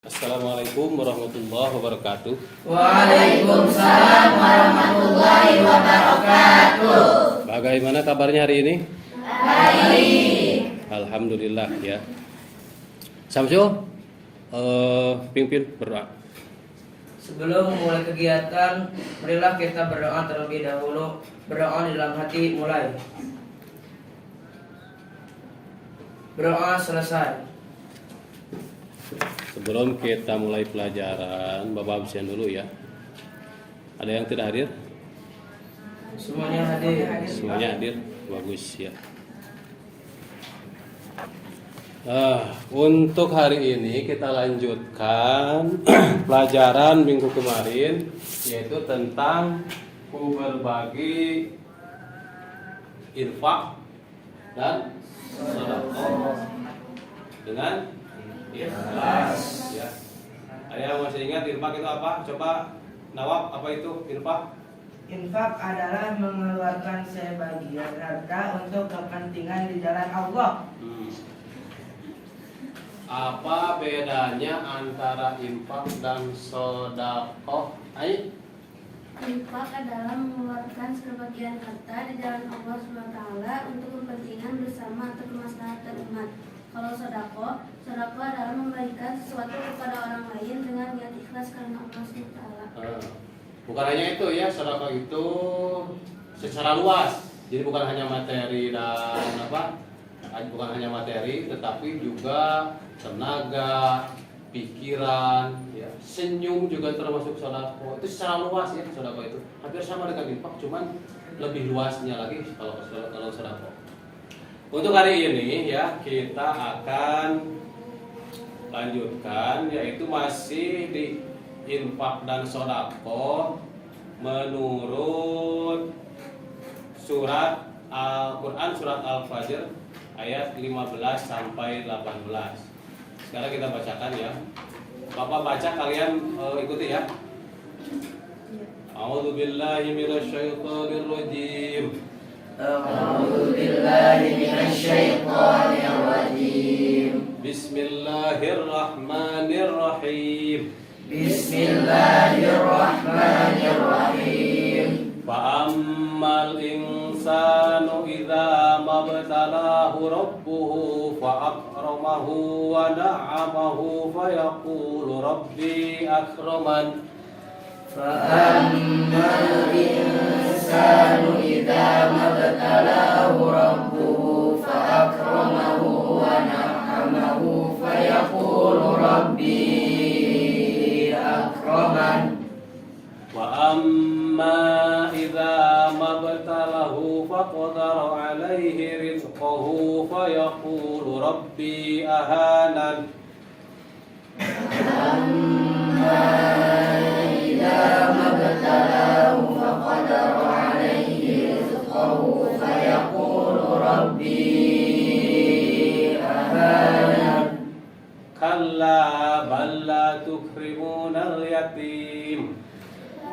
Assalamualaikum warahmatullahi wabarakatuh. Waalaikumsalam warahmatullahi wabarakatuh. Bagaimana kabarnya hari ini? Baik. Alhamdulillah ya. Samsul, pimpin berdoa. Sebelum memulai kegiatan, marilah kita berdoa terlebih dahulu. Berdoa di dalam hati mulai. Berdoa selesai. Sebelum kita mulai pelajaran, Bapak absen dulu ya. Ada yang tidak hadir? Semuanya hadir. Semuanya hadir, bagus ya. Untuk hari ini kita lanjutkan pelajaran minggu kemarin, yaitu tentang berbagi infak dan sedekah dengan ikhlas. Ya. Ada yang masih ingat infak itu apa? Coba Nawab, apa itu infak? Infak adalah mengeluarkan sebagian harta untuk kepentingan di jalan Allah. Apa bedanya antara infak dan sedekah? Infak adalah mengeluarkan sebagian harta di jalan Allah SWT untuk kepentingan bersama atau kemaslahatan umat. Kalau sedekah adalah memberikan sesuatu kepada orang lain dengan niat ikhlas karena Allah SWT. Bukan hanya itu ya, sedekah itu secara luas. Jadi bukan hanya materi dan bukan hanya materi, tetapi juga tenaga, pikiran, ya, senyum juga termasuk sedekah. Itu secara luas ya, sedekah itu. Hampir sama dengan infak, cuman lebih luasnya lagi kalau sedekah. Untuk hari ini ya, kita akan lanjutkan, yaitu masih di infak dan sedekah menurut surat Al-Quran, surat Al-Fajr ayat 15 sampai 18. Sekarang kita bacakan ya. Bapak baca, kalian ikuti ya. A'udzu billahi minasyaitonir rajim. A'udzu billahi minasyaitonir rajim. Bismillahirrahmanirrahim. Bismillahirrahmanirrahim. Fa'ammal insanu idza mabtalahu rabbuhu fa'akramahu wa na'amahu fayaqulu rabbi akraman. Fa'ammal insanu idza mabtalahu rabbuhu fa'akramahu wa na'amahu fayaqulu rabbi akraman. Wa amma idza mabtalahu faqadara alaihi rizqahu fayaqulu rabbi ahanan. إذا ما ابتلاه فقدر عليه رزقه فيقول ربي أهانن. كلا بل لا تكرمون اليتيم.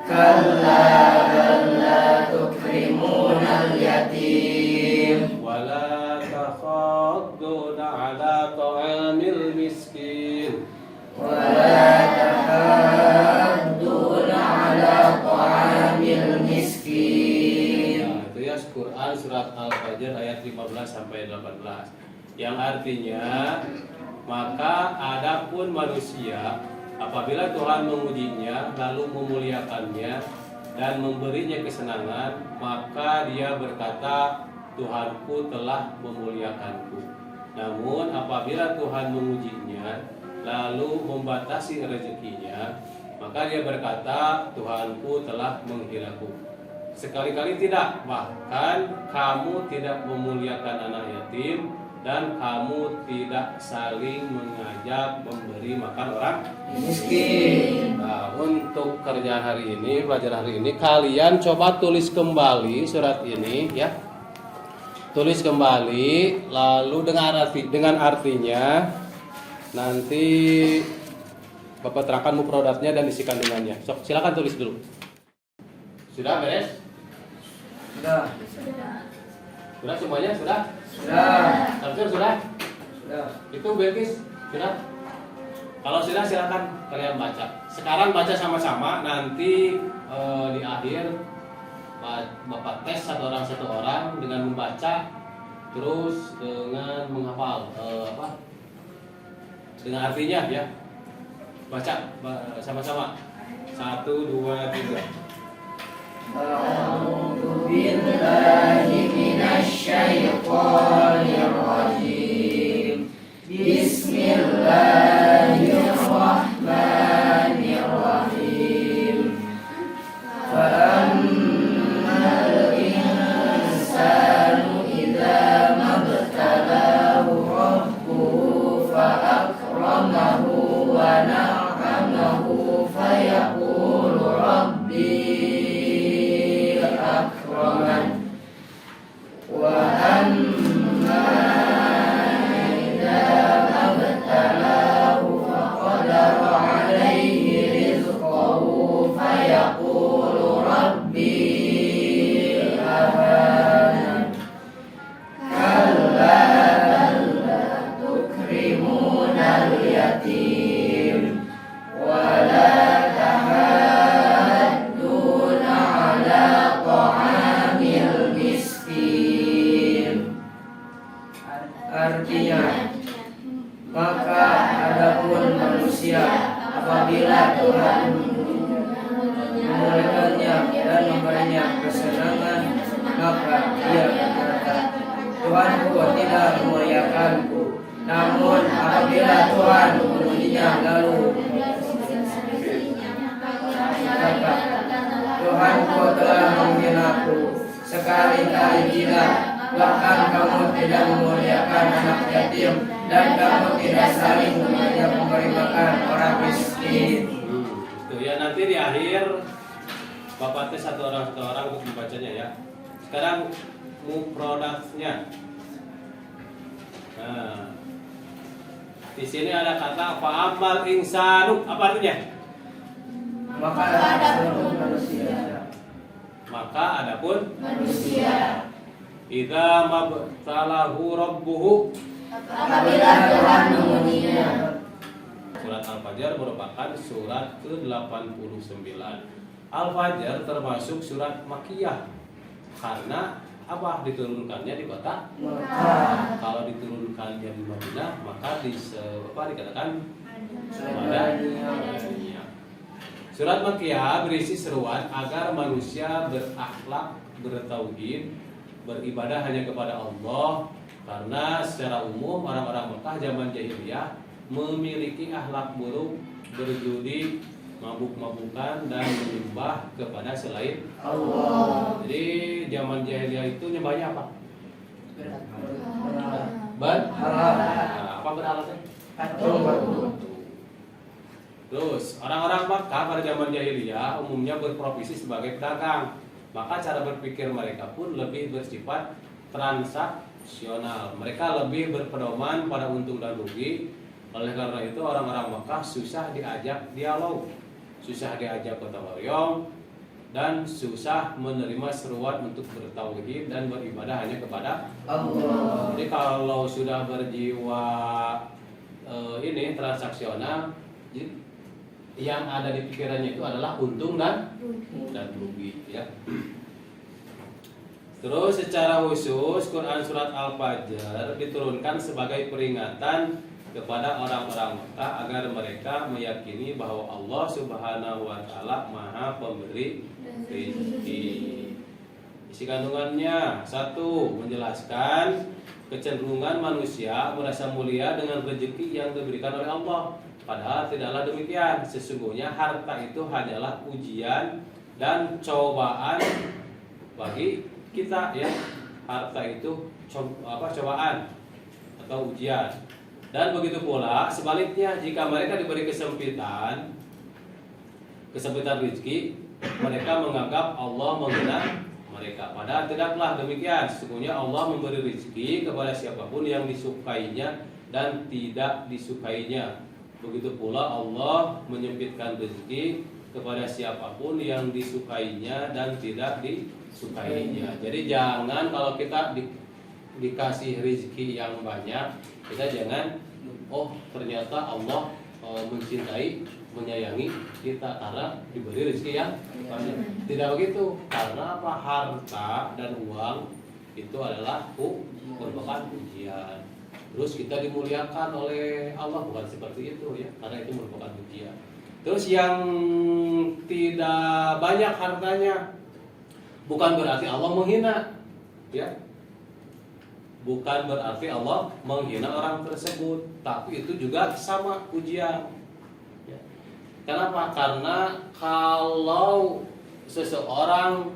كلا بل لا تكرمون اليتيم. ولا تحاضون على طعام المسكين. ولا تحاضون على طعام المسكين. Nah, itu ya Quran surat Al-Fajr ayat 15 sampai 18. Yang artinya, maka adapun manusia apabila Tuhan memujinya lalu memuliakannya dan memberinya kesenangan, maka dia berkata, Tuhanku telah memuliakanku. Namun apabila Tuhan memujinya lalu membatasi rezekinya, maka dia berkata, Tuhanku telah menghinaku. Sekali-kali tidak, bahkan kamu tidak memuliakan anak yatim dan kamu tidak saling mengajak memberi makan orang Miskin. Nah, untuk kerjaan hari ini, pelajaran hari ini, kalian coba tulis kembali surat ini ya. Tulis kembali, lalu dengan artinya nanti Bapak terangkan mufradatnya dan isi kandungannya. Silakan tulis dulu. Sudah beres? Sudah. Sudah semuanya? Sudah? Sudah. Samsur sudah? Sudah. Itu Belkis sudah? Kalau sudah silakan kalian baca. Sekarang baca sama-sama, nanti di akhir Bapak tes satu orang dengan membaca, terus dengan menghafal dengan artinya ya. Baca sama-sama. 1, 2, 3. A'udzu billahi minasyaitonir rajim. Bismillahirrahmanirrahim. Fa'ammal insanu idza mabtalahu rabbuhu fa'akramahu wa na'amahu fayaqulu rabbi akraman. Wa amma idza mabtalahu faqadara alayhi rizqahu fayaqulu rabbi ahanan. Kalla bal la tukrimunal yatim wa la tahadduna ala ta'amil miskin. Artinya, maka adapun manusia apabila Tuhan memuliakannya dan memberinya kesenangan, maka ia berkata, Tuhanku tidak memuliakanku. Namun apabila Tuhan memujinya lalu berkata, Tuhanku telah menghinaku. Sekali-kali tidak, bahkan kamu tidak memuliakan anak yatim, dan kamu tidak saling memberi makan orang miskin. Tuh ya, nanti di akhir Bapak tes satu orang untuk membacanya ya. Sekarang mufradnya. Nah, di sini ada kata fa'amal insanu, apa artinya? Maka adapun manusia. Maka adapun Manusia idza mabtalahu rabbuhu. apabila Tuhan mengujinya. Surat Al-Fajr merupakan surat ke-89. Al-Fajr termasuk surat Makkiyah karena apa? Diturunkannya di kota Maka Kalau diturunkannya di Madinah, maka dikatakan Madaniyah. Surat Makkiyah berisi seruan agar manusia berakhlak, bertauhid, beribadah hanya kepada Allah, karena secara umum orang-orang Mekah zaman jahiliyah memiliki akhlak buruk, berjudi, mabuk-mabukan, dan menyembah kepada selain Allah. Jadi zaman jahiliyah itu nyembahnya apa? Apa berhalatnya? Patung. Terus orang-orang Makkah pada zaman jahiliyah umumnya berprofesi sebagai pedagang. Maka cara berpikir mereka pun lebih bersifat transaksional. Mereka lebih berpedoman pada untung dan rugi. Oleh karena itu orang-orang Makkah susah diajak dialog, susah diajak gotong royong, dan susah menerima seruan untuk bertauhid dan beribadah hanya kepada Allah. Jadi kalau sudah berjiwa transaksional, yang ada di pikirannya itu adalah untung dan rugi ya. Terus secara khusus Quran surat Al-Fajr diturunkan sebagai peringatan kepada orang-orang Mekah agar mereka meyakini bahwa Allah Subhanahu wa taala Maha Pemberi rezeki. Isi kandungannya: 1. Menjelaskan kecenderungan manusia merasa mulia dengan rezeki yang diberikan oleh Allah. Padahal tidaklah demikian. Sesungguhnya harta itu hanyalah ujian dan cobaan bagi kita ya. Harta itu cobaan atau ujian. Dan begitu pula sebaliknya, jika mereka diberi kesempitan rezeki, mereka menganggap Allah menghina mereka. Padahal tidaklah demikian. Sesungguhnya Allah memberi rezeki kepada siapapun yang disukainya dan tidak disukainya. Begitu pula Allah menyempitkan rezeki kepada siapapun yang disukainya dan tidak disukainya. Jadi jangan kalau kita dikasih rezeki yang banyak, kita jangan ternyata Allah mencintai, menyayangi kita karena diberi rezeki yang banyak. Tidak begitu, karena apa? Harta dan uang itu adalah merupakan ujian. Terus kita dimuliakan oleh Allah, bukan seperti itu ya, karena itu merupakan ujian. Terus yang tidak banyak hartanya bukan berarti Allah menghina, ya. Bukan berarti Allah menghina orang tersebut, tapi itu juga sama ujian. Ya. Kenapa? Karena kalau seseorang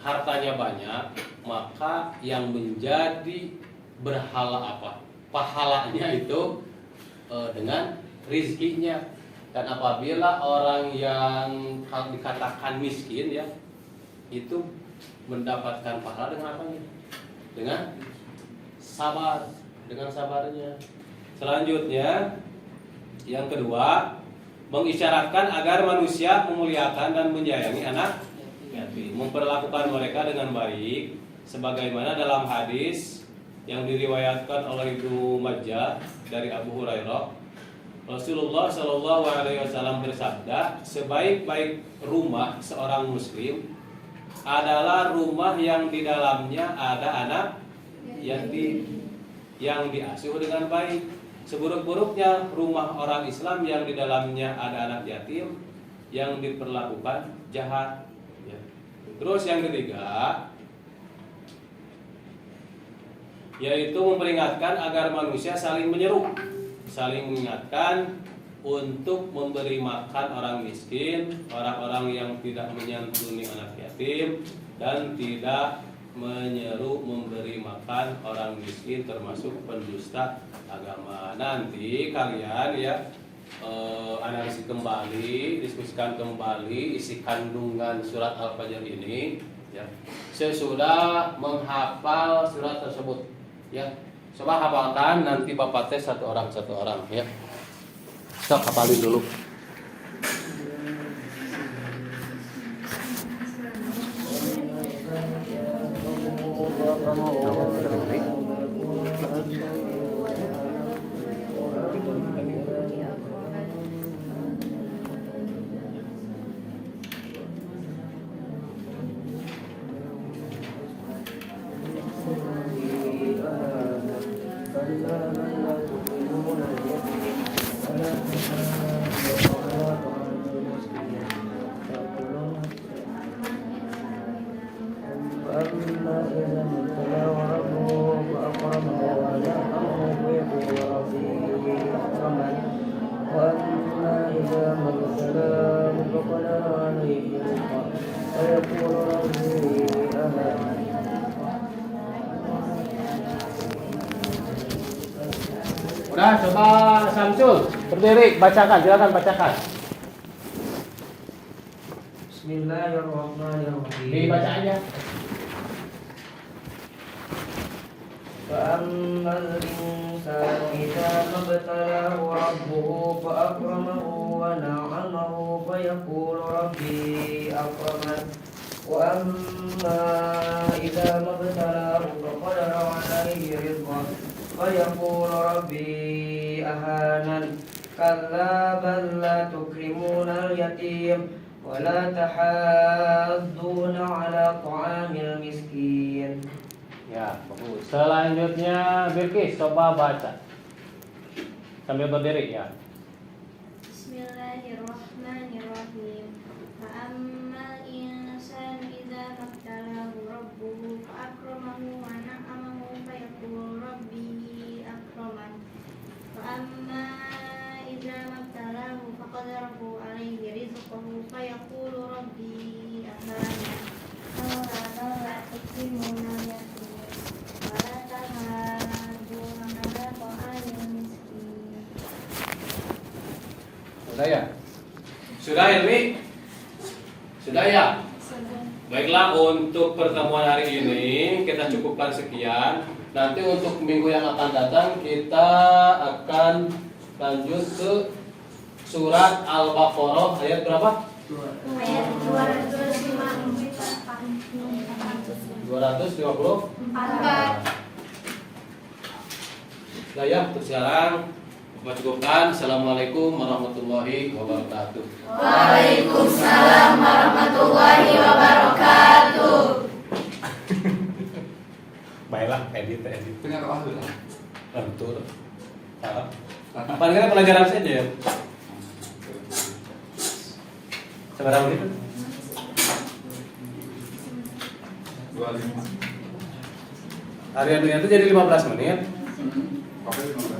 hartanya banyak, maka yang menjadi berhala apa? Pahalanya itu dengan rizkinya. Dan apabila orang yang dikatakan miskin ya, itu mendapatkan pahala dengan apanya? Dengan sabar, dengan sabarnya. Selanjutnya, yang kedua, mengisyaratkan agar manusia memuliakan dan menyayangi anak yatim, memperlakukan mereka dengan baik, sebagaimana dalam hadis yang diriwayatkan oleh Ibnu Majah dari Abu Hurairah, Rasulullah Shallallahu Alaihi Wasallam bersabda, sebaik-baik rumah seorang Muslim adalah rumah yang di dalamnya ada anak yatim yang diasuh dengan baik. Seburuk-buruknya rumah orang Islam yang di dalamnya ada anak yatim yang diperlakukan jahat. Ya. Terus yang ketiga, yaitu memperingatkan agar manusia saling menyeru, saling mengingatkan untuk memberi makan orang miskin, orang-orang yang tidak menyantuni anak yatim, dan tidak menyeru memberi makan orang miskin termasuk pendusta agama. Nanti kalian ya analisis kembali, diskusikan kembali isi kandungan surat Al-Fajr ini ya. Sesudah menghafal surat tersebut ya. Coba hafalkan, nanti Bapak tes satu orang ya. Sok hafalin dulu. Udah, coba Samsul berdiri, bacakan, silakan bacakan. Bismillahirrahmanirrahim. Dibaca aja. فأما الإنسان إذا ما ابتلاه ربه فأكرمه ونعمه فيقول ربي أكرمن وأما إذا ما ابتلاه فقدر عليه رزقه فيقول ربي أهانن كلا بل لا تكرمون اليتيم ولا تحاضون على طعام المسكين. Ya, bagus. Selanjutnya Bilqis coba baca sambil berdiri ya. Bismillahirrahmanirrahim. Fa'ammal insanu idza mabtalahu rabbuhu fa'akramahu wa na'amahu fayaqulu rabbi akraman. Fa'amma idza mabtalahu faqadarahu alayhi rizqahu fayaqulu rabbi ahanan. Kalla la tukrimuna al-yatim. Sudah ya? Sudah Ilmi? Sudah ya? Baiklah, untuk pertemuan hari ini kita cukupkan sekian. Nanti untuk minggu yang akan datang kita akan lanjut ke surat Al-Baqarah ayat berapa? Ayat 254. 254. Nah ya, terus sekarang Cukupkan. Assalamualaikum warahmatullahi wabarakatuh. Waalaikumsalam warahmatullahi wabarakatuh. Baiklah, edit. Punya kau lah. Betul. Salah. Paling kan pelajaran saja. Seberapa menit? 25. Harian itu jadi 15 menit. Oke, 15.